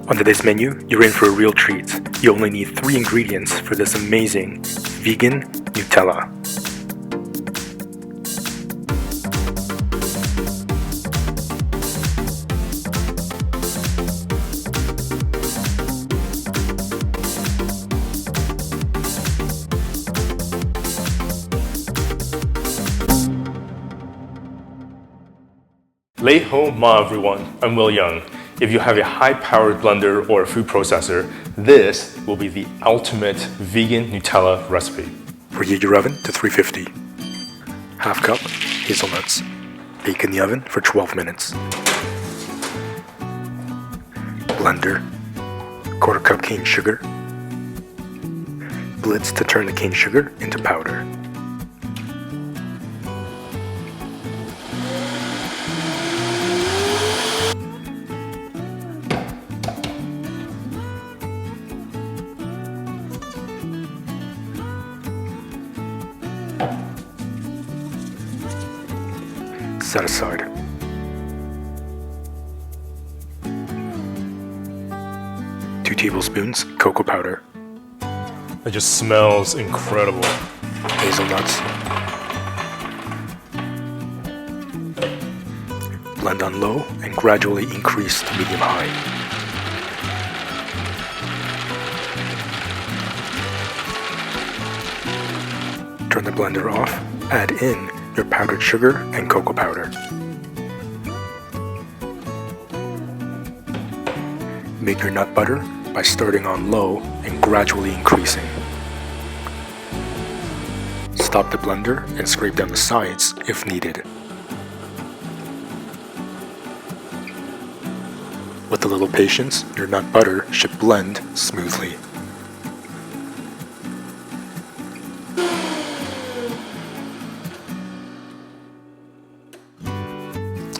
On today's menu, you're in for a real treat. You only need 3 ingredients for this amazing vegan Nutella. Lay home ma everyone, I'm Will Young. If you have a high-powered blender or a food processor, this will be the ultimate vegan Nutella recipe. Preheat your oven to 350. Half cup hazelnuts. Bake in the oven for 12 minutes. Blender. Quarter cup cane sugar. Blitz to turn the cane sugar into powder. Set aside. Two tablespoons cocoa powder. It just smells incredible. Hazelnuts. Blend on low and gradually increase to medium-high. Turn the blender off. Add in your powdered sugar and cocoa powder. Make your nut butter by starting on low and gradually increasing. Stop the blender and scrape down the sides if needed. With a little patience, your nut butter should blend smoothly.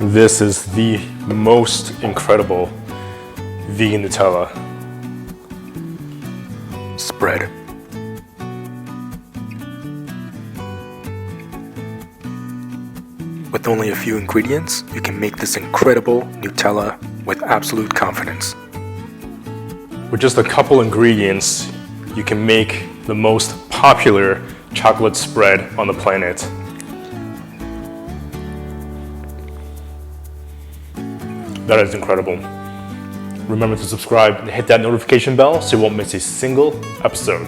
This is the most incredible vegan Nutella. Spread. With only a few ingredients, you can make this incredible Nutella with absolute confidence. With just a couple ingredients, you can make the most popular chocolate spread on the planet. That is incredible. Remember to subscribe and hit that notification bell so you won't miss a single episode.